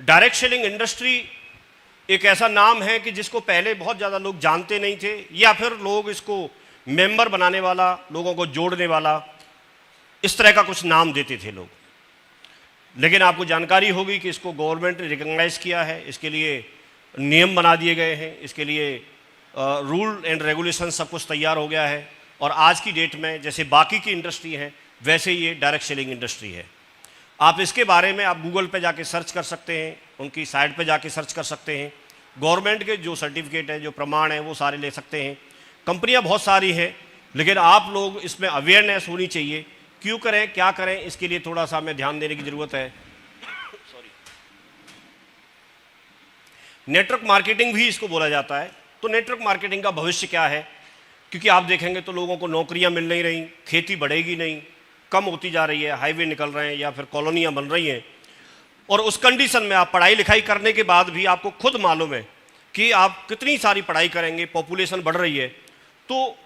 Direct selling industry एक ऐसा नाम है कि जिसको पहले बहुत ज़्यादा लोग जानते नहीं थे, या फिर लोग इसको मेंबर बनाने वाला, लोगों को जोड़ने वाला, इस तरह का कुछ नाम देते थे लोग। लेकिन आपको जानकारी होगी कि इसको गवर्नमेंट ने रिकॉग्नाइज किया है, इसके लिए नियम बना दिए गए हैं, इसके लिए रूल एंड रेगुलेशन सब कुछ तैयार हो गया है। और आज की डेट में जैसे बाकी की इंडस्ट्री है वैसे ये डायरेक्ट सेलिंग इंडस्ट्री है। आप इसके बारे में आप गूगल पे जाके सर्च कर सकते हैं, उनकी साइट पे जाके सर्च कर सकते हैं। गवर्नमेंट के जो सर्टिफिकेट है, जो प्रमाण है, वो सारे ले सकते हैं। कंपनियां बहुत सारी हैं, लेकिन आप लोग इसमें अवेयरनेस होनी चाहिए। क्यों करें, क्या करें, इसके लिए थोड़ा सा हमें ध्यान देने की ज़रूरत है। सॉरी, नेटवर्क मार्केटिंग भी इसको बोला जाता है। तो नेटवर्क मार्केटिंग का भविष्य क्या है? क्योंकि आप देखेंगे तो लोगों को नौकरियां मिल नहीं रही, खेती बढ़ेगी नहीं, कम होती जा रही है, हाईवे निकल रहे हैं या फिर कॉलोनियां बन रही हैं। और उस कंडीशन में आप पढ़ाई लिखाई करने के बाद भी आपको खुद मालूम है कि आप कितनी सारी पढ़ाई करेंगे, पॉपुलेशन बढ़ रही है, तो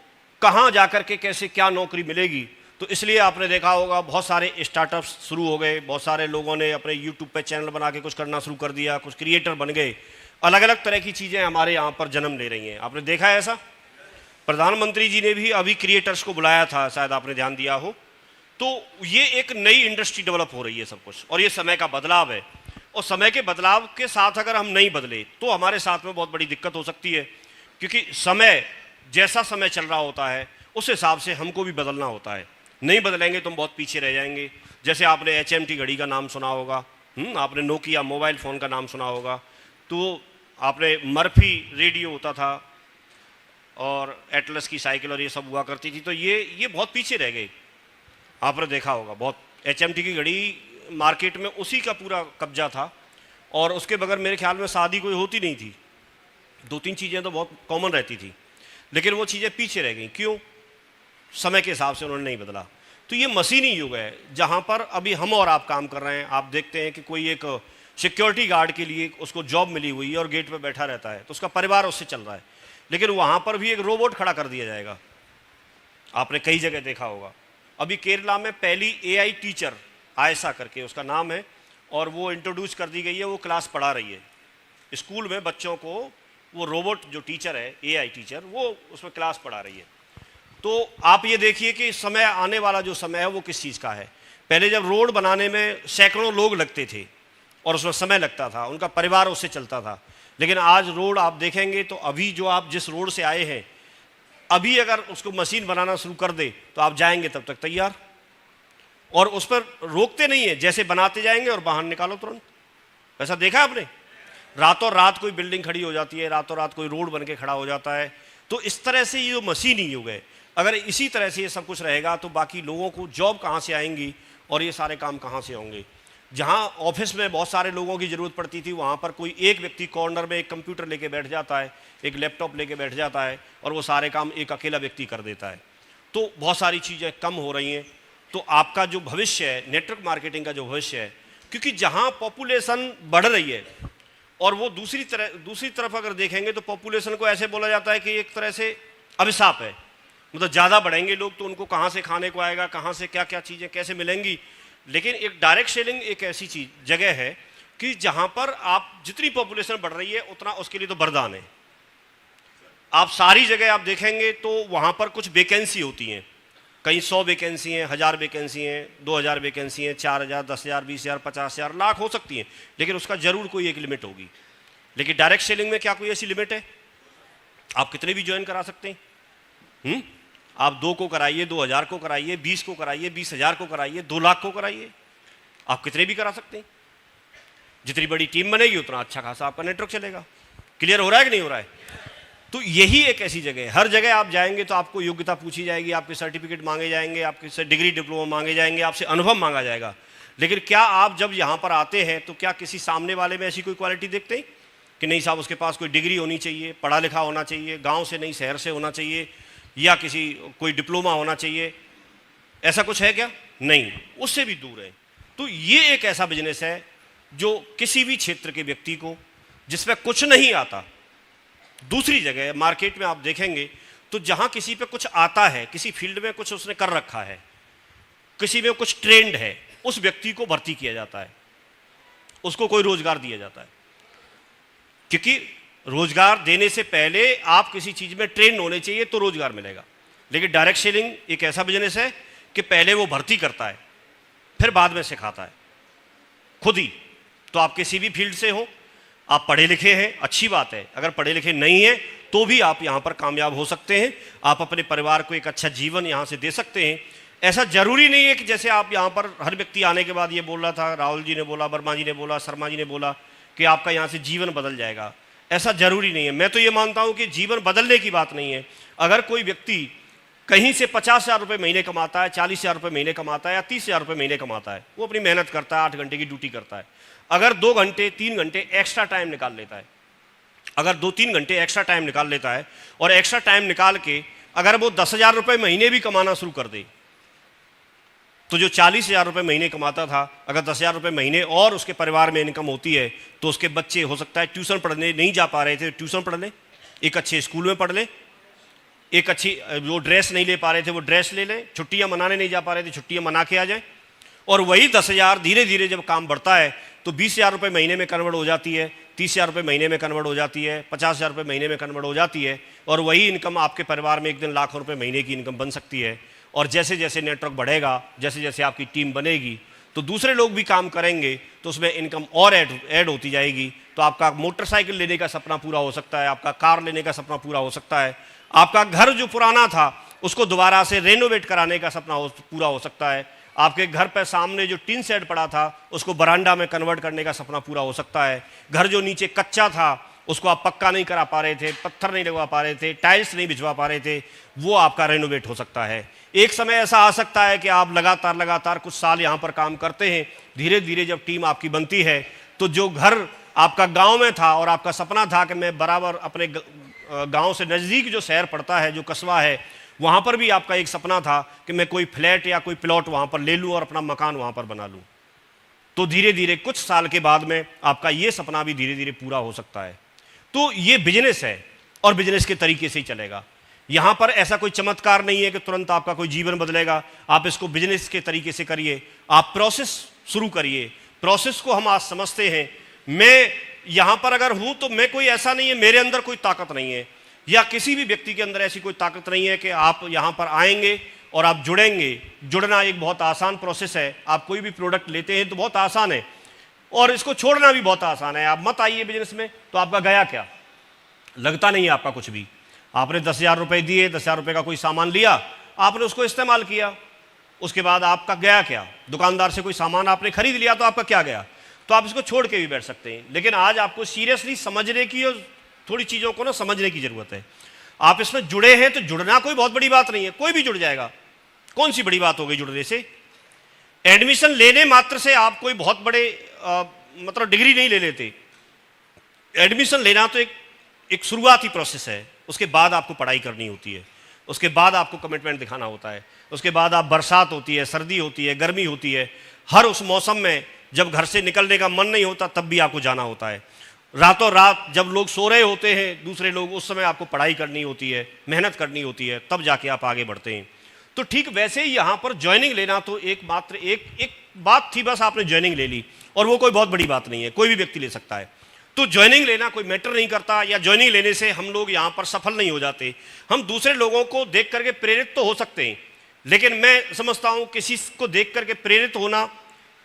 कहाँ जाकर के कैसे क्या नौकरी मिलेगी। तो इसलिए आपने देखा होगा बहुत सारे स्टार्टअप्स शुरू हो गए, बहुत सारे लोगों ने अपने यूट्यूब पे चैनल बना के कुछ करना शुरू कर दिया, कुछ क्रिएटर बन गए। अलग अलग तरह की चीज़ें हमारे यहाँ पर जन्म ले रही हैं। आपने देखा है ऐसा? प्रधानमंत्री जी ने भी अभी क्रिएटर्स को बुलाया था, शायद आपने ध्यान दिया हो। तो ये एक नई इंडस्ट्री डेवलप हो रही है सब कुछ, और ये समय का बदलाव है। और समय के बदलाव के साथ अगर हम नहीं बदले तो हमारे साथ में बहुत बड़ी दिक्कत हो सकती है, क्योंकि समय जैसा समय चल रहा होता है उस हिसाब से हमको भी बदलना होता है। नहीं बदलेंगे तो हम बहुत पीछे रह जाएंगे। जैसे आपने HMT घड़ी का नाम सुना होगा, आपने नोकिया मोबाइल फ़ोन का नाम सुना होगा, तो आपने मर्फी रेडियो होता था और एटलस की साइकिल और ये सब हुआ करती थी। तो ये बहुत पीछे रह गए। आपने देखा होगा बहुत HMT की घड़ी मार्केट में उसी का पूरा कब्जा था, और उसके बगैर मेरे ख्याल में शादी कोई होती नहीं थी। 2-3 चीज़ें तो बहुत कॉमन रहती थी, लेकिन वो चीज़ें पीछे रह गई। क्यों? समय के हिसाब से उन्होंने नहीं बदला। तो ये मशीनी युग है जहाँ पर अभी हम और आप काम कर रहे हैं। आप देखते हैं कि कोई एक सिक्योरिटी गार्ड के लिए उसको जॉब मिली हुई है और गेट पे बैठा रहता है, तो उसका परिवार उससे चल रहा है, लेकिन वहाँ पर भी एक रोबोट खड़ा कर दिया जाएगा। आपने कई जगह देखा होगा। अभी केरला में पहली AI टीचर आयशा करके उसका नाम है, और वो इंट्रोड्यूस कर दी गई है, वो क्लास पढ़ा रही है स्कूल में बच्चों को। वो रोबोट जो टीचर है, AI टीचर, वो उसमें क्लास पढ़ा रही है। तो आप ये देखिए कि समय आने वाला जो समय है वो किस चीज़ का है। पहले जब रोड बनाने में सैकड़ों लोग लगते थे और उसमें समय लगता था, उनका परिवार उससे चलता था, लेकिन आज रोड आप देखेंगे तो अभी जो आप जिस रोड से आए हैं, अभी अगर उसको मशीन बनाना शुरू कर दे तो आप जाएंगे तब तक तैयार, और उस पर रोकते नहीं है, जैसे बनाते जाएंगे और बाहर निकालो तुरंत। ऐसा देखा आपने? रातों रात कोई बिल्डिंग खड़ी हो जाती है, रातों रात कोई रोड बन के खड़ा हो जाता है। तो इस तरह से ये मशीनी युग है। अगर इसी तरह से ये सब कुछ रहेगा तो बाकी लोगों को जॉब कहाँ से आएंगी और ये सारे काम कहाँ से होंगे। जहाँ ऑफिस में बहुत सारे लोगों की ज़रूरत पड़ती थी, वहाँ पर कोई एक व्यक्ति कॉर्नर में एक कंप्यूटर लेके बैठ जाता है, एक लैपटॉप लेके बैठ जाता है, और वो सारे काम एक अकेला व्यक्ति कर देता है। तो बहुत सारी चीज़ें कम हो रही हैं। तो आपका जो भविष्य है, नेटवर्क मार्केटिंग का जो भविष्य है, क्योंकि जहाँ पॉपुलेशन बढ़ रही है, और वो दूसरी तरफ अगर देखेंगे तो पॉपुलेशन को ऐसे बोला जाता है कि एक तरह से अभिशाप है। मतलब ज़्यादा बढ़ेंगे लोग तो उनको कहाँ से खाने को आएगा, कहाँ से क्या क्या चीज़ें कैसे मिलेंगी। लेकिन एक डायरेक्ट सेलिंग एक ऐसी जगह है कि जहाँ पर आप जितनी पॉपुलेशन बढ़ रही है उतना उसके लिए तो वरदान है। आप सारी जगह आप देखेंगे तो वहाँ पर कुछ वैकेंसी होती हैं, कहीं 100 वैकेंसी हैं, 1000 वैकेंसी हैं, 2000 वैकेंसी हैं, 4000, 10,000, 20,000, 50,000, लाख हो सकती हैं, लेकिन उसका जरूर कोई एक लिमिट होगी। लेकिन डायरेक्ट सेलिंग में क्या कोई ऐसी लिमिट है? आप कितने भी ज्वाइन करा सकते हैं। आप 2 को कराइए, 2000 को कराइए, 20 को कराइए, 20,000 को कराइए, 2 लाख को कराइए, आप कितने भी करा सकते हैं। जितनी बड़ी टीम बनेगी उतना अच्छा खासा आपका नेटवर्क चलेगा। क्लियर हो रहा है कि नहीं हो रहा है? तो यही एक ऐसी जगह है, हर जगह आप जाएंगे तो आपको योग्यता पूछी जाएगी, आपके सर्टिफिकेट मांगे जाएंगे, आपके डिग्री डिप्लोमा मांगे जाएंगे, आपसे अनुभव मांगा जाएगा। लेकिन क्या आप जब यहाँ पर आते हैं तो क्या किसी सामने वाले में ऐसी कोई क्वालिटी देखते हैं कि नहीं साहब उसके पास कोई डिग्री होनी चाहिए, पढ़ा लिखा होना चाहिए, गाँव से नहीं शहर से होना चाहिए, या कोई डिप्लोमा होना चाहिए? ऐसा कुछ है क्या? नहीं, उससे भी दूर है। तो ये एक ऐसा बिजनेस है जो किसी भी क्षेत्र के व्यक्ति को जिसमें कुछ नहीं आता, दूसरी जगह मार्केट में आप देखेंगे तो जहां किसी पे कुछ आता है, किसी फील्ड में कुछ उसने कर रखा है, किसी में कुछ ट्रेंड है, उस व्यक्ति को भर्ती किया जाता है। उसको कोई रोजगार दिया जाता है, क्योंकि रोजगार देने से पहले आप किसी चीज में ट्रेन होने चाहिए तो रोजगार मिलेगा। लेकिन डायरेक्ट सेलिंग एक ऐसा बिजनेस है कि पहले वो भर्ती करता है, फिर बाद में सिखाता है खुद ही। तो आप किसी भी फील्ड से हो, आप पढ़े लिखे हैं, अच्छी बात है। अगर पढ़े लिखे नहीं है तो भी आप यहाँ पर कामयाब हो सकते हैं, आप अपने परिवार को एक अच्छा जीवन यहाँ से दे सकते हैं। ऐसा जरूरी नहीं है कि जैसे आप यहाँ पर हर व्यक्ति आने के बाद ये बोल रहा था, राहुल जी ने बोला, वर्मा जी ने बोला, शर्मा जी ने बोला कि आपका यहाँ से जीवन बदल जाएगा। ऐसा जरूरी नहीं है। मैं तो ये मानता हूँ कि जीवन बदलने की बात नहीं है। अगर कोई व्यक्ति कहीं से 50,000 रुपये महीने कमाता है, 40,000 रुपये महीने कमाता है या 30,000 रुपये महीने कमाता है, वो अपनी मेहनत करता है, 8 घंटे की ड्यूटी करता है। अगर 2 घंटे 3 घंटे एक्स्ट्रा टाइम निकाल लेता है, अगर 2-3 घंटे एक्स्ट्रा टाइम निकाल लेता है और एक्स्ट्रा टाइम निकाल के अगर वो 10,000 रुपये महीने भी कमाना शुरू कर दे, तो जो 40,000 रुपये महीने कमाता था, अगर 10,000 रुपये महीने और उसके परिवार में इनकम होती है, तो उसके बच्चे हो सकता है ट्यूशन पढ़ने नहीं जा पा रहे थे, ट्यूशन पढ़ लें, एक अच्छे स्कूल में पढ़ लें, एक अच्छी वो ड्रेस नहीं ले पा रहे थे वो ड्रेस ले लें, छुट्टियां मनाने नहीं जा पा रहे थे छुट्टियां मना के आ जाएं। और वही 10,000 धीरे धीरे जब काम बढ़ता है तो 20,000 रुपये महीने में कन्वर्ट हो जाती है, 30,000 रुपये महीने में कन्वर्ट हो जाती है, 50,000 रुपये महीने में कन्वर्ट हो जाती है। और वही इनकम आपके परिवार में एक दिन लाखों रुपये महीने की इनकम बन सकती है। और जैसे जैसे नेटवर्क बढ़ेगा, जैसे जैसे आपकी टीम बनेगी, तो दूसरे लोग भी काम करेंगे, तो उसमें इनकम और ऐड होती जाएगी। तो आपका मोटरसाइकिल लेने का सपना पूरा हो सकता है, आपका कार लेने का सपना पूरा हो सकता है, आपका घर जो पुराना था उसको दोबारा से रेनोवेट कराने का सपना पूरा हो सकता है, आपके घर पर सामने जो टीन शेड पड़ा था उसको बरांडा में कन्वर्ट करने का सपना पूरा हो सकता है, घर जो नीचे कच्चा था उसको आप पक्का नहीं करा पा रहे थे, पत्थर नहीं लगवा पा रहे थे, टाइल्स नहीं बिछवा पा रहे थे, वो आपका रेनोवेट हो सकता है। एक समय ऐसा आ सकता है कि आप लगातार कुछ साल यहाँ पर काम करते हैं, धीरे धीरे जब टीम आपकी बनती है तो जो घर आपका गांव में था और आपका सपना था कि मैं बराबर अपने गांव से नज़दीक जो शहर पड़ता है, जो कस्बा है, वहाँ पर भी आपका एक सपना था कि मैं कोई फ्लैट या कोई प्लॉट वहाँ पर ले लूँ और अपना मकान वहाँ पर बना लूँ। तो धीरे धीरे कुछ साल के बाद में आपका ये सपना भी धीरे धीरे पूरा हो सकता है। तो ये बिजनेस है और बिजनेस के तरीके से ही चलेगा। यहाँ पर ऐसा कोई चमत्कार नहीं है कि तुरंत आपका कोई जीवन बदलेगा। आप इसको बिजनेस के तरीके से करिए, आप प्रोसेस शुरू करिए। प्रोसेस को हम आज समझते हैं। मैं यहाँ पर अगर हूँ तो मैं कोई ऐसा नहीं है, मेरे अंदर कोई ताकत नहीं है या किसी भी व्यक्ति के अंदर ऐसी कोई ताकत नहीं है कि आप यहाँ पर आएंगे और आप जुड़ेंगे। जुड़ना एक बहुत आसान प्रोसेस है। आप कोई भी प्रोडक्ट लेते हैं तो बहुत आसान है और इसको छोड़ना भी बहुत आसान है। आप मत आइए बिजनेस में तो आपका गया क्या, लगता नहीं है आपका कुछ भी। आपने 10,000 रुपये दिए, 10,000 रुपये का कोई सामान लिया, आपने उसको इस्तेमाल किया, उसके बाद आपका गया क्या? दुकानदार से कोई सामान आपने खरीद लिया तो आपका क्या गया? तो आप इसको छोड़ के भी बैठ सकते हैं। लेकिन आज आपको सीरियसली समझने की और थोड़ी चीज़ों को ना समझने की ज़रूरत है। आप इसमें जुड़े हैं तो जुड़ना कोई बहुत बड़ी बात नहीं है, कोई भी जुड़ जाएगा। कौन सी बड़ी बात हो गई जुड़ने से? एडमिशन लेने मात्र से आप कोई बहुत बड़े मतलब डिग्री नहीं ले लेते। एडमिशन लेना तो एक शुरुआती प्रोसेस है। उसके बाद आपको पढ़ाई करनी होती है, उसके बाद आपको कमिटमेंट दिखाना होता है, उसके बाद आप बरसात होती है, सर्दी होती है, गर्मी होती है, हर उस मौसम में जब घर से निकलने का मन नहीं होता तब भी आपको जाना होता है। रातों रात जब लोग सो रहे होते हैं दूसरे लोग, उस समय आपको पढ़ाई करनी होती है, मेहनत करनी होती है, तब जाके आप आगे बढ़ते हैं। तो ठीक वैसे ही यहाँ पर ज्वाइनिंग लेना तो एक बात थी, बस आपने ज्वाइनिंग ले ली और वो कोई बहुत बड़ी बात नहीं है, कोई भी व्यक्ति ले सकता है। तो ज्वाइनिंग लेना कोई मैटर नहीं करता, या ज्वाइनिंग लेने से हम लोग यहाँ पर सफल नहीं हो जाते। हम दूसरे लोगों को देख करके प्रेरित तो हो सकते हैं, लेकिन मैं समझता हूँ किसी को देख करके प्रेरित होना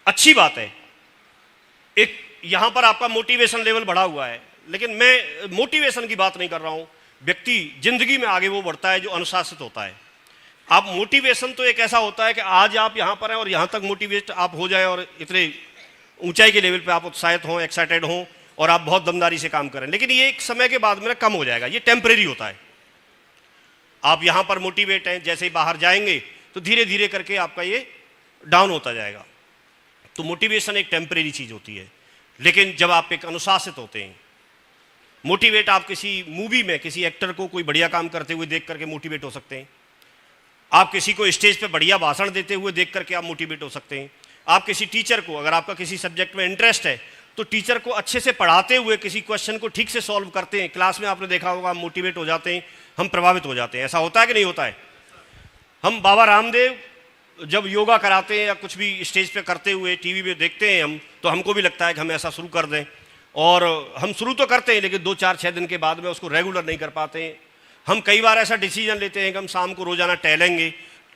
अच्छी बात है। एक यहाँ पर आपका मोटिवेशन लेवल बढ़ा हुआ है, लेकिन मैं मोटिवेशन की बात नहीं कर रहा हूँ। व्यक्ति जिंदगी में आगे वो बढ़ता है जो अनुशासित होता है। आप मोटिवेशन तो एक ऐसा होता है कि आज आप यहाँ पर हैं और यहाँ तक मोटिवेट आप हो जाए और इतने ऊंचाई के लेवल पे आप उत्साहित हों, एक्साइटेड हों और आप बहुत दमदारी से काम करें, लेकिन ये एक समय के बाद में कम हो जाएगा। ये टेम्परेरी होता है। आप यहाँ पर मोटिवेट हैं, जैसे ही बाहर जाएंगे तो धीरे धीरे करके आपका ये डाउन होता जाएगा। तो मोटिवेशन एक टेम्परेरी चीज़ होती है, लेकिन जब आप एक अनुशासित होते हैं, मोटिवेट आप किसी मूवी में किसी एक्टर को कोई बढ़िया काम करते हुए देख करके मोटिवेट हो सकते हैं। आप किसी को स्टेज पे बढ़िया भाषण देते हुए देख करके आप मोटिवेट हो सकते हैं। आप किसी टीचर को, अगर आपका किसी सब्जेक्ट में इंटरेस्ट है तो टीचर को अच्छे से पढ़ाते हुए किसी क्वेश्चन को ठीक से सॉल्व करते हैं, क्लास में आपने देखा होगा, हम मोटिवेट हो जाते हैं, हम प्रभावित हो जाते हैं। ऐसा होता है कि नहीं होता है? हम बाबा रामदेव जब योगा कराते हैं या कुछ भी स्टेज पे करते हुए टीवी पे देखते हैं हम, तो हमको भी लगता है कि हम ऐसा शुरू कर दें, और हम शुरू तो करते हैं लेकिन 2, 4, 6 दिन के बाद में उसको रेगुलर नहीं कर पाते हैं। हम कई बार ऐसा डिसीजन लेते हैं कि हम शाम को रोज़ाना टहलेंगे,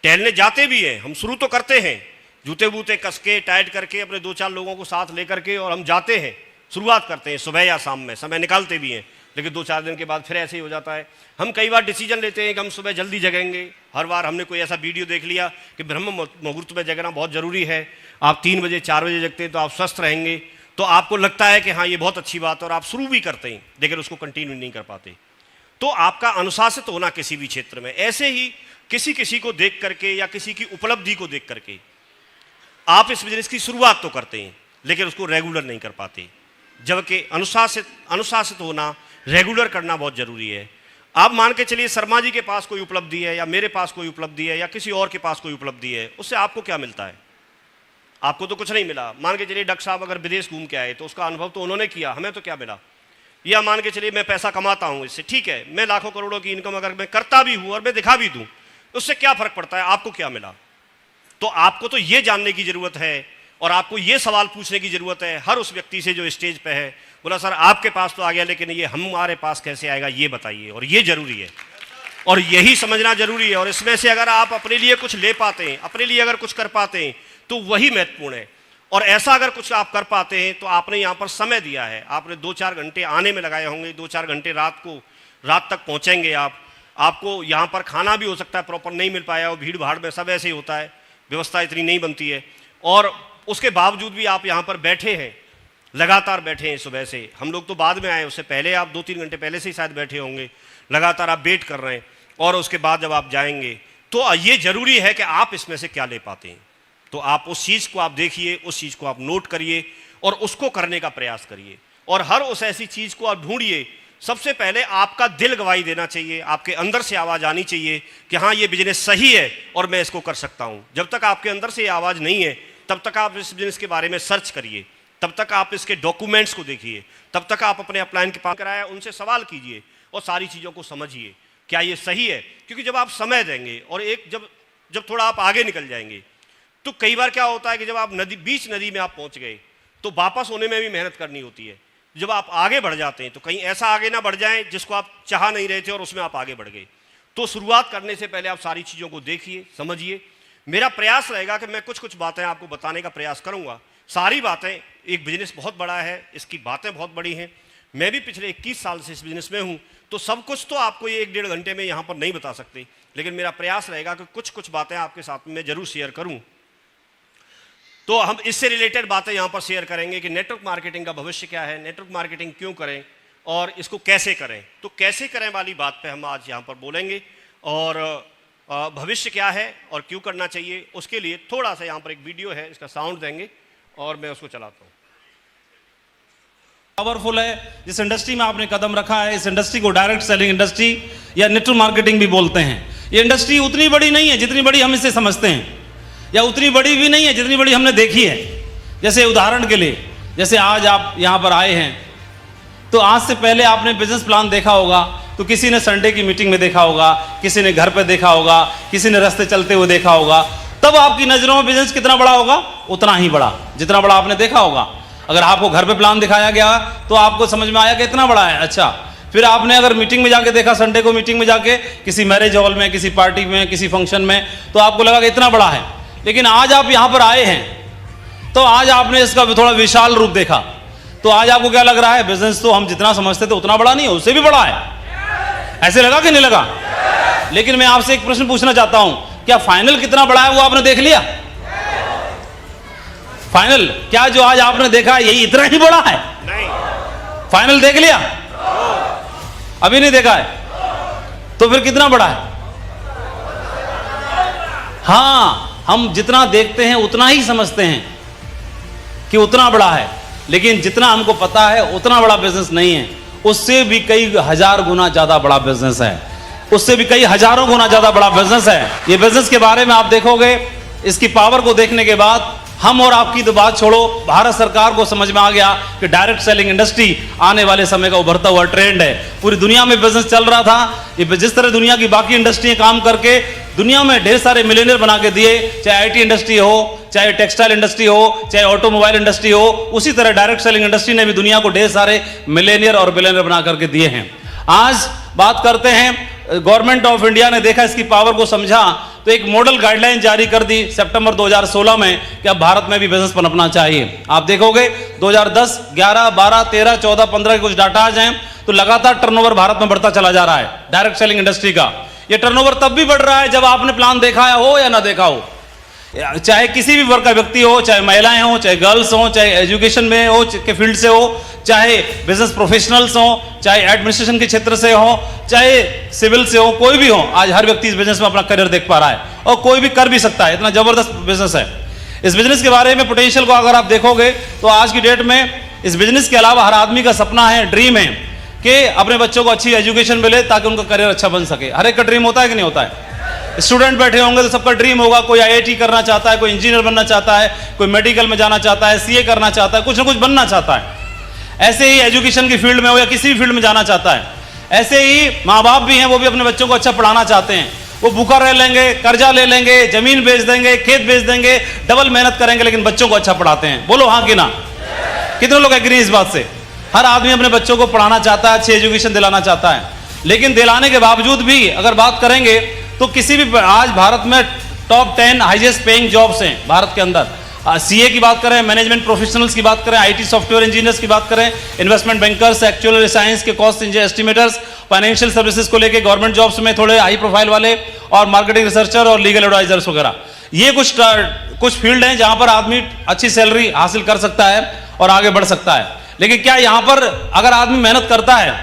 टहलने जाते भी हैं, हम शुरू तो करते हैं जूते बूते कस के टाइट करके अपने 2-4 लोगों को साथ लेकर के, और हम जाते हैं, शुरुआत करते हैं सुबह या शाम में, समय निकालते भी हैं, लेकिन 2-4 दिन के बाद फिर ऐसे ही हो जाता है। हम कई बार डिसीजन लेते हैं कि हम सुबह जल्दी जगेंगे। हर बार हमने कोई ऐसा वीडियो देख लिया कि ब्रह्म मुहूर्त में जगना बहुत ज़रूरी है, आप 3 बजे 4 बजे जगते हैं तो आप स्वस्थ रहेंगे, तो आपको लगता है कि हाँ ये बहुत अच्छी बात है, और आप शुरू भी करते हैं लेकिन उसको कंटिन्यू नहीं कर पाते। तो आपका अनुशासित होना किसी भी क्षेत्र में, ऐसे ही किसी को देख करके या किसी की उपलब्धि को देख करके आप इस बिजनेस की शुरुआत तो करते हैं लेकिन उसको रेगुलर नहीं कर पाते, जबकि अनुशासित होना, रेगुलर करना बहुत ज़रूरी है। आप मान के चलिए शर्मा जी के पास कोई उपलब्धि है, या मेरे पास कोई उपलब्धि है, या किसी और के पास कोई उपलब्धि है, उससे आपको क्या मिलता है? आपको तो कुछ नहीं मिला। मान के चलिए डॉक्टर साहब अगर विदेश घूम के आए तो उसका अनुभव तो उन्होंने किया, हमें तो क्या मिला? या मान के चलिए मैं पैसा कमाता हूँ इससे, ठीक है, मैं लाखों करोड़ों की इनकम अगर मैं करता भी हूँ और मैं दिखा भी दूँ, उससे क्या फ़र्क पड़ता है? आपको क्या मिला? तो आपको तो ये जानने की ज़रूरत है, और आपको ये सवाल पूछने की ज़रूरत है हर उस व्यक्ति से जो स्टेज पे है, बोला सर आपके पास तो आ गया लेकिन ये हमारे पास कैसे आएगा, ये बताइए। और ये ज़रूरी है, और यही समझना ज़रूरी है। और इसमें से अगर आप अपने लिए कुछ ले पाते हैं, अपने लिए अगर कुछ कर पाते हैं, तो वही महत्वपूर्ण है। और ऐसा अगर कुछ आप कर पाते हैं तो आपने यहाँ पर समय दिया है, आपने 2-4 घंटे आने में लगाए होंगे, 2-4 घंटे रात तक पहुँचेंगे आपको यहाँ पर खाना भी हो सकता है प्रॉपर नहीं मिल पाया हो, भीड़ भाड़ में सब ऐसे ही होता है, व्यवस्था इतनी नहीं बनती है, और उसके बावजूद भी आप यहाँ पर बैठे हैं, लगातार बैठे हैं सुबह से। हम लोग तो बाद में आए, उससे पहले आप 2-3 घंटे पहले से ही शायद बैठे होंगे, लगातार आप वेट कर रहे हैं, और उसके बाद जब आप जाएंगे तो ये ज़रूरी है कि आप इसमें से क्या ले पाते हैं। तो आप उस चीज़ को आप देखिए, उस चीज़ को आप नोट करिए और उसको करने का प्रयास करिए, और हर उस ऐसी चीज़ को आप ढूंढिए। सबसे पहले आपका दिल गवाही देना चाहिए, आपके अंदर से आवाज़ आनी चाहिए कि हाँ ये बिजनेस सही है और मैं इसको कर सकता हूँ। जब तक आपके अंदर से ये आवाज़ नहीं है तब तक आप इस बिजनेस के बारे में सर्च करिए, तब तक आप इसके डॉक्यूमेंट्स को देखिए, तब तक आप अपने अपलाइन के पास कराया उनसे सवाल कीजिए और सारी चीज़ों को समझिए क्या ये सही है। क्योंकि जब आप समय देंगे और जब थोड़ा आप आगे निकल जाएंगे, तो कई बार क्या होता है कि जब आप बीच नदी में आप पहुंच गए तो वापस होने में भी मेहनत करनी होती है। जब आप आगे बढ़ जाते हैं तो कहीं ऐसा आगे ना बढ़ जाएं जिसको आप चाह नहीं रहे थे और उसमें आप आगे बढ़ गए। तो शुरुआत करने से पहले आप सारी चीज़ों को देखिए, समझिए। मेरा प्रयास रहेगा कि मैं कुछ बातें आपको बताने का प्रयास करूंगा। सारी बातें, एक बिजनेस बहुत बड़ा है, इसकी बातें बहुत बड़ी हैं। मैं भी पिछले 21 साल से इस बिजनेस में हूँ, तो सब कुछ तो आपको ये 1-1.5 घंटे में यहाँ पर नहीं बता सकते, लेकिन मेरा प्रयास रहेगा कि कुछ बातें आपके साथ में जरूर शेयर करूँ। तो हम इससे रिलेटेड बातें यहाँ पर शेयर करेंगे कि नेटवर्क मार्केटिंग का भविष्य क्या है, नेटवर्क मार्केटिंग क्यों करें और इसको कैसे करें। तो कैसे करें वाली बात पे हम आज यहाँ पर बोलेंगे, और भविष्य क्या है और क्यों करना चाहिए, उसके लिए थोड़ा सा यहाँ पर एक वीडियो है, इसका साउंड देंगे और मैं उसको चलाता हूँ। पावरफुल है जिस इंडस्ट्री में आपने कदम रखा है, इस इंडस्ट्री को डायरेक्ट सेलिंग इंडस्ट्री या नेटवर्क मार्केटिंग भी बोलते हैं। ये इंडस्ट्री उतनी बड़ी नहीं है जितनी बड़ी हम इसे समझते हैं, या उतनी बड़ी भी नहीं है जितनी बड़ी हमने देखी है। जैसे उदाहरण के लिए, जैसे आज आप यहाँ पर आए हैं तो आज से पहले आपने बिजनेस प्लान देखा होगा तो किसी ने संडे की मीटिंग में देखा होगा, किसी ने घर पर देखा होगा, किसी ने रास्ते चलते हुए देखा होगा। तब आपकी नज़रों में बिजनेस कितना बड़ा होगा, उतना ही बड़ा जितना बड़ा आपने देखा होगा। अगर आपको घर पे प्लान दिखाया गया तो आपको समझ में आया कि इतना बड़ा है, अच्छा। फिर आपने अगर मीटिंग में जाके देखा, संडे को मीटिंग में जाके किसी मैरिज हॉल में, किसी पार्टी में, किसी फंक्शन में, तो आपको लगा कि इतना बड़ा है। लेकिन आज आप यहाँ पर आए हैं तो आज आपने इसका थोड़ा विशाल रूप देखा, तो आज आपको क्या लग रहा है, बिजनेस तो हम जितना समझते थे उतना बड़ा नहीं है, उससे भी बड़ा है। ऐसे लगा कि नहीं लगा? लेकिन मैं आपसे एक प्रश्न पूछना चाहता हूं, क्या फाइनल कितना बड़ा है वो आपने देख लिया? फाइनल क्या जो आज आपने देखा यही इतना ही बड़ा है? नहीं। फाइनल देख लिया? अभी नहीं देखा है, तो फिर कितना बड़ा है? हाँ, हम जितना देखते हैं उतना ही समझते हैं कि उतना बड़ा है, लेकिन जितना हमको पता है उतना बड़ा बिजनेस नहीं है। उससे भी कई हजार गुना ज्यादा बड़ा बिजनेस है, उससे भी कई हजारों गुना ज्यादा बड़ा बिजनेस है। ये बिजनेस के बारे में आप देखोगे, इसकी पावर को देखने के बाद हम और आपकी तो बात छोड़ो, भारत सरकार को समझ में आ गया कि डायरेक्ट सेलिंग इंडस्ट्री आने वाले समय का उभरता हुआ ट्रेंड है। पूरी दुनिया में बिजनेस चल रहा था, ये जिस तरह दुनिया की बाकी इंडस्ट्रियां काम करके दुनिया में ढेर सारे मिलियनियर बना के दिए, चाहे आईटी इंडस्ट्री हो, चाहे टेक्सटाइल इंडस्ट्री हो, चाहे ऑटोमोबाइल इंडस्ट्री हो। उसी तरह डायरेक्ट सेलिंग इंडस्ट्री ने भी दुनिया को ढेर सारे मिलियनियर और बिलियनियर बना करके दिए हैं। आज बात करते हैं, गवर्नमेंट ऑफ इंडिया ने देखा इसकी पावर को, समझा, तो एक मॉडल गाइडलाइन जारी कर दी सितंबर 2016 में कि अब भारत में भी बिजनेस पनपना चाहिए। आप देखोगे 2010, 11, 12, 13, 14, 15 के कुछ डाटा हैं तो लगातार टर्नओवर भारत में बढ़ता चला जा रहा है डायरेक्ट सेलिंग इंडस्ट्री का। ये टर्नओवर तब भी बढ़ रहा है जब आपने प्लान देखा हो या ना देखा हो। चाहे किसी भी वर्ग का व्यक्ति हो, चाहे महिलाएं हो, चाहे गर्ल्स हो, चाहे एजुकेशन में हो के फील्ड से हो, चाहे बिजनेस प्रोफेशनल्स हो, चाहे एडमिनिस्ट्रेशन के क्षेत्र से हो, चाहे सिविल से हो, कोई भी हो, आज हर व्यक्ति इस बिजनेस में अपना करियर देख पा रहा है और कोई भी कर भी सकता है। इतना जबरदस्त बिजनेस है। इस बिजनेस के बारे में पोटेंशियल को अगर आप देखोगे तो आज की डेट में इस बिजनेस के अलावा हर आदमी का सपना है, ड्रीम है कि अपने बच्चों को अच्छी एजुकेशन मिले ताकि उनका करियर अच्छा बन सके। हर एक का ड्रीम होता है कि नहीं होता है? स्टूडेंट बैठे होंगे तो सबका ड्रीम होगा, कोई आईआईटी करना चाहता है, कोई इंजीनियर बनना चाहता है, कोई मेडिकल में जाना चाहता है, सीए करना चाहता है, कुछ ना कुछ बनना चाहता है। ऐसे ही एजुकेशन की फील्ड में हो या किसी भी फील्ड में जाना चाहता है। ऐसे ही माँ बाप भी हैं, वो भी अपने बच्चों को अच्छा पढ़ाना चाहते हैं। वो भूखा रह लेंगे, कर्जा ले लेंगे, जमीन बेच देंगे, खेत बेच देंगे, डबल मेहनत करेंगे, लेकिन बच्चों को अच्छा पढ़ाते हैं। बोलो हाँ कि ना? कितने लोग एग्री इस बात से? हर आदमी अपने बच्चों को पढ़ाना चाहता है, अच्छी एजुकेशन दिलाना चाहता है। लेकिन दिलाने के बावजूद भी अगर बात करेंगे तो किसी भी, आज भारत में टॉप 10 हाईएस्ट पेइंग जॉब्स हैं भारत के अंदर। सीए की बात करें, मैनेजमेंट प्रोफेशनल्स की बात करें, आईटी सॉफ्टवेयर इंजीनियर्स की बात करें, इन्वेस्टमेंट बैंकर्स, एक्चुअल साइंस के कॉस्ट एस्टिमेटर्स, फाइनेंशियल सर्विसेज को लेके गवर्नमेंट जॉब्स में थोड़े हाई प्रोफाइल वाले, और मार्केटिंग रिसर्चर और लीगल एडवाइजर्स वगैरह। ये कुछ फील्ड हैं जहां पर आदमी अच्छी सैलरी हासिल कर सकता है और आगे बढ़ सकता है। लेकिन क्या यहां पर अगर आदमी मेहनत करता है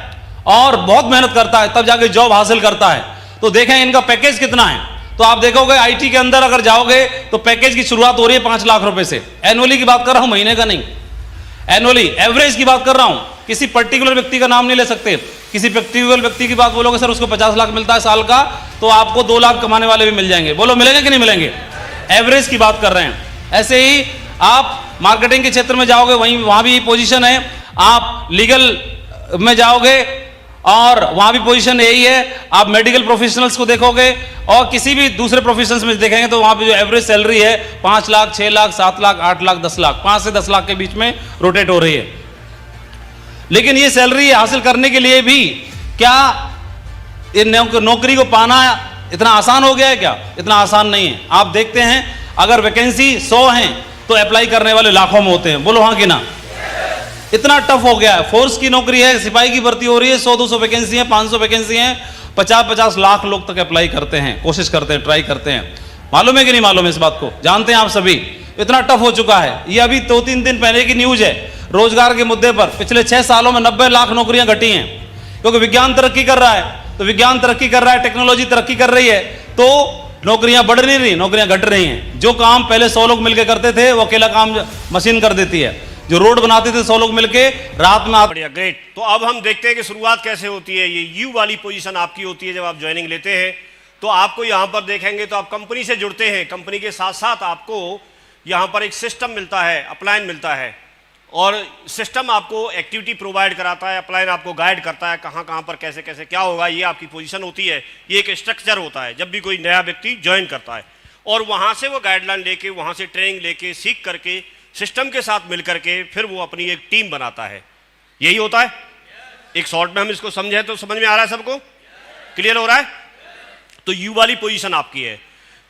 और बहुत मेहनत करता है तब जाके जॉब हासिल करता है, तो देखें इनका पैकेज कितना है। तो आप देखोगे आईटी के अंदर अगर जाओगे तो पैकेज की शुरुआत हो रही है 5 लाख रुपए से। एनुअली की बात कर रहा हूं, महीने का नहीं, एनुअली एवरेज की बात कर रहा हूं। किसी पर्टिकुलर व्यक्ति का नाम नहीं ले सकते। किसी पर्टिकुलर व्यक्ति की बात बोलोगे सर उसको 50 लाख मिलता है साल का, तो आपको 2 लाख कमाने वाले भी मिल जाएंगे। बोलो मिलेंगे कि नहीं मिलेंगे? एवरेज की बात कर रहे हैं। ऐसे ही आप मार्केटिंग के क्षेत्र में जाओगे, वहां भी पोजीशन है। आप लीगल में जाओगे और वहां भी पोजीशन यही है। आप मेडिकल प्रोफेशनल्स को देखोगे और किसी भी दूसरे प्रोफेशनल्स में देखेंगे तो वहां पे जो एवरेज सैलरी है 5 लाख, 6 लाख, 7 लाख, 8 लाख, 10 लाख, 5 से 10 लाख के बीच में रोटेट हो रही है। लेकिन ये सैलरी हासिल करने के लिए भी क्या ये नौकरी को पाना इतना आसान हो गया है? क्या इतना आसान नहीं है। आप देखते हैं अगर वैकेंसी 100 हैं तो अप्लाई करने वाले लाखों में होते हैं। बोलो हाँ कि ना? इतना टफ हो गया है। फोर्स की नौकरी है, सिपाही की भर्ती हो रही है, 100-200 वैकेंसी है, 500 वैकेंसी है, 50-50 लाख लोग तक अप्लाई करते हैं, कोशिश करते हैं, ट्राई करते हैं। मालूम है कि नहीं मालूम है? इस बात को जानते हैं आप सभी। इतना टफ हो चुका है। ये अभी 2-3 दिन पहले की न्यूज है। रोजगार के मुद्दे पर पिछले 6 सालों में 90 लाख नौकरियां घटी हैं, क्योंकि विज्ञान तरक्की कर रहा है। तो विज्ञान तरक्की कर रहा है, टेक्नोलॉजी तरक्की कर रही है, तो नौकरियां बढ़ नहीं रही, नौकरियां घट रही हैं। जो काम पहले 100 लोग मिलकर करते थे वो अकेला काम मशीन कर देती है। जो रोड बनाते थे 100 लोग मिलके रात में। बढ़िया, ग्रेट। तो अब हम देखते हैं कि शुरुआत कैसे होती है। ये यू वाली पोजीशन आपकी होती है जब आप ज्वाइनिंग लेते हैं। तो आपको यहाँ पर देखेंगे तो आप कंपनी से जुड़ते हैं। कंपनी के साथ साथ आपको यहाँ पर एक सिस्टम मिलता है, अपलाइन मिलता है, और सिस्टम आपको एक्टिविटी प्रोवाइड कराता है। अपलाइन आपको गाइड करता है कहाँ कहाँ पर कैसे कैसे क्या होगा। ये आपकी पोजीशन होती है। ये एक स्ट्रक्चर होता है जब भी कोई नया व्यक्ति ज्वाइन करता है, और वहाँ से वो गाइडलाइन लेके, वहाँ से ट्रेनिंग लेके, सीख करके, सिस्टम के साथ मिल करके फिर वो अपनी एक टीम बनाता है। यही होता है। एक शॉर्ट में हम इसको समझें तो समझ में आ रहा है सबको? क्लियर हो रहा है? तो यू वाली पोजीशन आपकी है।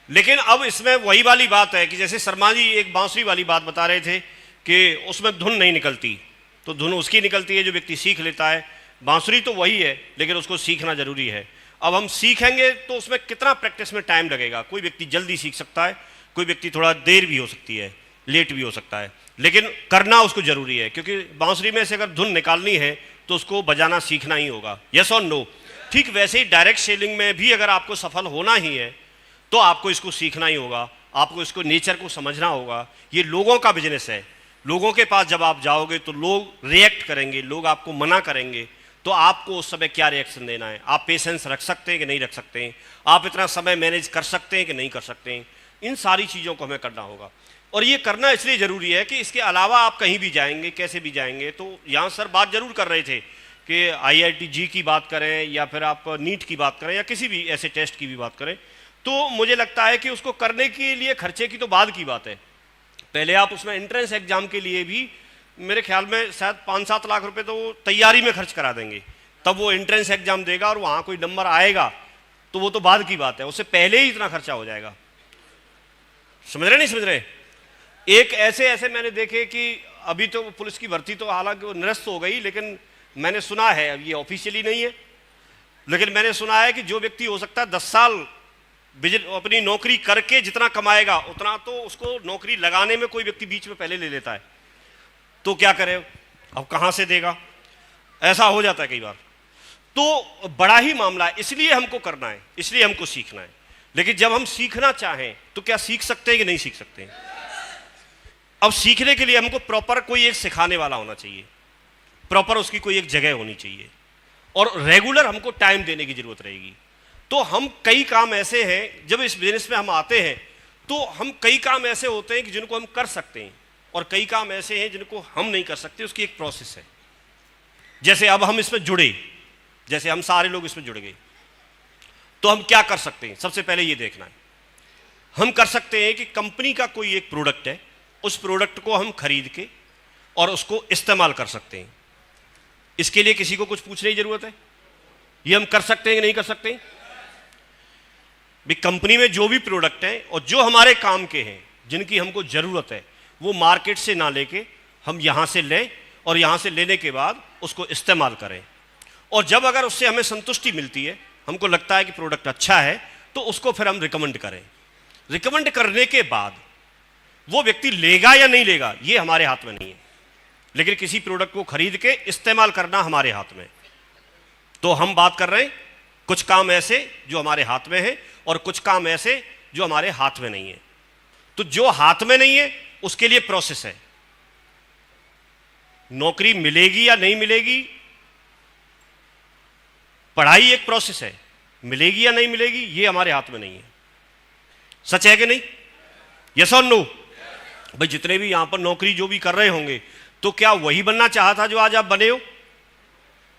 लेकिन अब इसमें वही वाली बात है कि जैसे शर्मा जी एक बांसुरी वाली बात बता रहे थे कि उसमें धुन नहीं निकलती, तो धुन उसकी निकलती है जो व्यक्ति सीख लेता है। बांसुरी तो वही है, लेकिन उसको सीखना जरूरी है। अब हम सीखेंगे तो उसमें कितना प्रैक्टिस में टाइम लगेगा। कोई व्यक्ति जल्दी सीख सकता है, कोई व्यक्ति थोड़ा देर भी हो सकती है, लेट भी हो सकता है, लेकिन करना उसको जरूरी है। क्योंकि बांसुरी में से अगर धुन निकालनी है तो उसको बजाना सीखना ही होगा। यस और नो? ठीक वैसे ही डायरेक्ट सेलिंग में भी अगर आपको सफल होना ही है तो आपको इसको सीखना ही होगा। आपको इसको नेचर को समझना होगा। ये लोगों का बिजनेस है। लोगों के पास जब आप जाओगे तो लोग रिएक्ट करेंगे, लोग आपको मना करेंगे, तो आपको उस समय क्या रिएक्शन देना है। आप पेशेंस रख सकते हैं कि नहीं रख सकते हैं, आप इतना समय मैनेज कर सकते हैं कि नहीं कर सकते हैं। इन सारी चीज़ों को हमें करना होगा। और ये करना इसलिए ज़रूरी है कि इसके अलावा आप कहीं भी जाएंगे, कैसे भी जाएंगे। तो यहाँ सर बात ज़रूर कर रहे थे कि IIT जी की बात करें या फिर आप नीट की बात करें या किसी भी ऐसे टेस्ट की भी बात करें, तो मुझे लगता है कि उसको करने के लिए खर्चे की तो बाद की बात है, पहले आप उसमें एंट्रेंस एग्जाम के लिए भी मेरे ख्याल में शायद 5-7 लाख रुपए तो वो तैयारी में खर्च करा देंगे, तब वो एंट्रेंस एग्जाम देगा और वहाँ कोई नंबर आएगा तो वो तो बाद की बात है, उससे पहले ही इतना खर्चा हो जाएगा। समझ रहे नहीं समझ रहे? एक ऐसे मैंने देखे कि अभी तो पुलिस की भर्ती तो हालांकि वो निरस्त हो गई, लेकिन मैंने सुना है, अब ये ऑफिशियली नहीं है, लेकिन मैंने सुना है कि जो व्यक्ति हो सकता है 10 साल अपनी नौकरी करके जितना कमाएगा उतना तो उसको नौकरी लगाने में कोई व्यक्ति बीच में पहले ले लेता है, तो क्या करे, अब कहाँ से देगा, ऐसा हो जाता है कई बार। तो बड़ा ही मामला है, इसलिए हमको करना है, इसलिए हमको सीखना है। लेकिन जब हम सीखना चाहें तो क्या सीख सकते हैं कि नहीं सीख सकते हैं? अब सीखने के लिए हमको प्रॉपर कोई एक सिखाने वाला होना चाहिए, प्रॉपर उसकी कोई एक जगह होनी चाहिए और रेगुलर हमको टाइम देने की जरूरत रहेगी। तो हम कई काम ऐसे हैं, जब इस बिजनेस में हम आते हैं तो हम कई काम ऐसे होते हैं कि जिनको हम कर सकते हैं और कई काम ऐसे हैं जिनको हम नहीं कर सकते, उसकी एक प्रोसेस है। जैसे अब हम इसमें जुड़े, जैसे हम सारे लोग इसमें जुड़ गए, तो हम क्या कर सकते हैं? सबसे पहले ये देखना है, हम कर सकते हैं कि कंपनी का कोई एक प्रोडक्ट है, उस प्रोडक्ट को हम खरीद के और उसको इस्तेमाल कर सकते हैं। इसके लिए किसी को कुछ पूछने की जरूरत है? ये हम कर सकते हैं कि नहीं कर सकते? भी कंपनी में जो भी प्रोडक्ट हैं और जो हमारे काम के हैं, जिनकी हमको जरूरत है, वो मार्केट से ना लेके हम यहां से लें और यहां से लेने के बाद उसको इस्तेमाल करें। और जब अगर उससे हमें संतुष्टि मिलती है, हमको लगता है कि प्रोडक्ट अच्छा है, तो उसको फिर हम रिकमेंड करें। रिकमेंड करने के बाद वो व्यक्ति लेगा या नहीं लेगा ये हमारे हाथ में नहीं है, लेकिन किसी प्रोडक्ट को खरीद के इस्तेमाल करना हमारे हाथ में। तो हम बात कर रहे हैं कुछ काम ऐसे जो हमारे हाथ में है और कुछ काम ऐसे जो हमारे हाथ में नहीं है। तो जो हाथ में नहीं है उसके लिए प्रोसेस है, नौकरी मिलेगी या नहीं मिलेगी, पढ़ाई एक प्रोसेस है, मिलेगी या नहीं मिलेगी ये हमारे हाथ में नहीं है। सच है कि नहीं? यस और नो? भाई जितने भी यहां पर नौकरी जो भी कर रहे होंगे, तो क्या वही बनना चाहा था जो आज आप बने हो?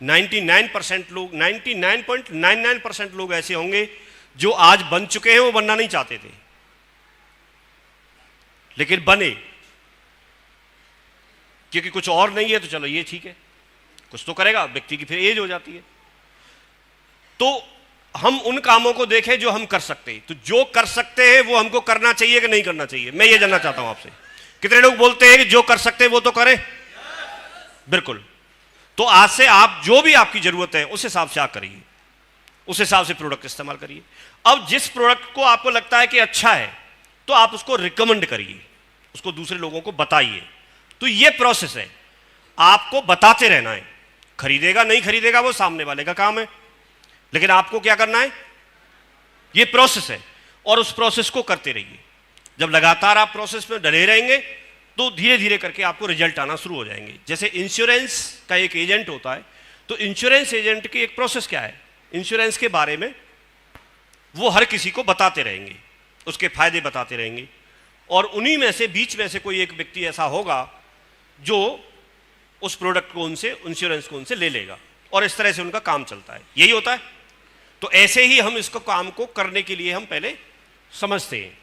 99% लोग, 99.99% लोग ऐसे होंगे जो आज बन चुके हैं, वो बनना नहीं चाहते थे लेकिन बने, क्योंकि कुछ और नहीं है तो चलो ये ठीक है, कुछ तो करेगा व्यक्ति की, फिर एज हो जाती है। तो हम उन कामों को देखें जो हम कर सकते हैं। तो जो कर सकते हैं वो हमको करना चाहिए कि नहीं करना चाहिए? मैं ये जानना चाहता हूं आपसे। कितने लोग बोलते हैं कि जो कर सकते हैं वो तो करें? बिल्कुल। तो आज से आप जो भी आपकी जरूरत है उस हिसाब से आप करिए, उस हिसाब से प्रोडक्ट इस्तेमाल करिए। अब जिस प्रोडक्ट को आपको लगता है कि अच्छा है तो आप उसको रिकमेंड करिए, उसको दूसरे लोगों को बताइए। तो ये प्रोसेस है, आपको बताते रहना है। खरीदेगा नहीं खरीदेगा वो सामने वाले का काम है, लेकिन आपको क्या करना है, ये प्रोसेस है और उस प्रोसेस को करते रहिए। जब लगातार आप प्रोसेस में डरे रहेंगे तो धीरे धीरे करके आपको रिजल्ट आना शुरू हो जाएंगे। जैसे इंश्योरेंस का एक एजेंट होता है, तो इंश्योरेंस एजेंट की एक प्रोसेस क्या है, इंश्योरेंस के बारे में वो हर किसी को बताते रहेंगे, उसके फायदे बताते रहेंगे, और उन्हीं में से बीच में से कोई एक व्यक्ति ऐसा होगा जो उस प्रोडक्ट को उनसे, इंश्योरेंस को उनसे ले लेगा, और इस तरह से उनका काम चलता है। यही होता है। तो ऐसे ही हम इसको काम को करने के लिए हम पहले समझते हैं।